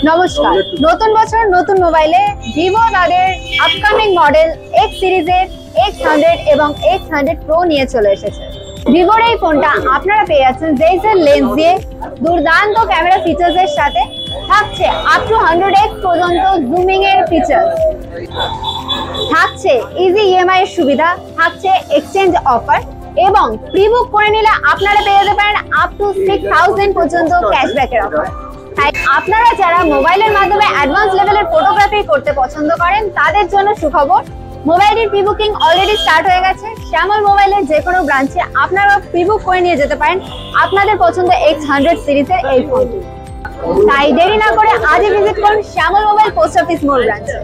নমস্কার, নতুন বছর নতুন মোবাইলে ভিভো তাদের আপকামিং মডেল এক্স সিরিজের X100 এবং X100 Pro নিয়ে চলে এসেছে। ভিভোর এই ফোনটা আপনারা পেয়ে যাচ্ছেন জেইসের লেন্স দিয়ে দুর্দান্ত ক্যামেরা ফিচার্সের সাথে, থাকছে আপ টু 100x পর্যন্ত জুমিং এর ফিচার্স, থাকছে ইজি ইএমআই এর সুবিধা, থাকছে এক্সচেঞ্জ অফার এবং প্রিবুক করে নিলে আপনারা পেয়ে যেতে পারেন আপ টু 6000 পর্যন্ত ক্যাশব্যাকের অফার। তাই আপনারা যারা মোবাইলের মাধ্যমে অ্যাডভান্স লেভেলের ফটোগ্রাফি করতে পছন্দ করেন তাদের জন্য সুখবর, মোবাইলের প্রি বুকিং অলরেডি স্টার্ট হয়ে গেছে। শ্যামল মোবাইলের যে কোনো ব্রাঞ্চে আপনারা প্রি বুক করে নিয়ে যেতে পারেন আপনাদের পছন্দ X100 সিরিজের এই ফোনটি। তাই দেরি না করে আজই ভিজিট করুন শ্যামল মোবাইল পোস্ট অফিস মোড় ব্রাঞ্চে।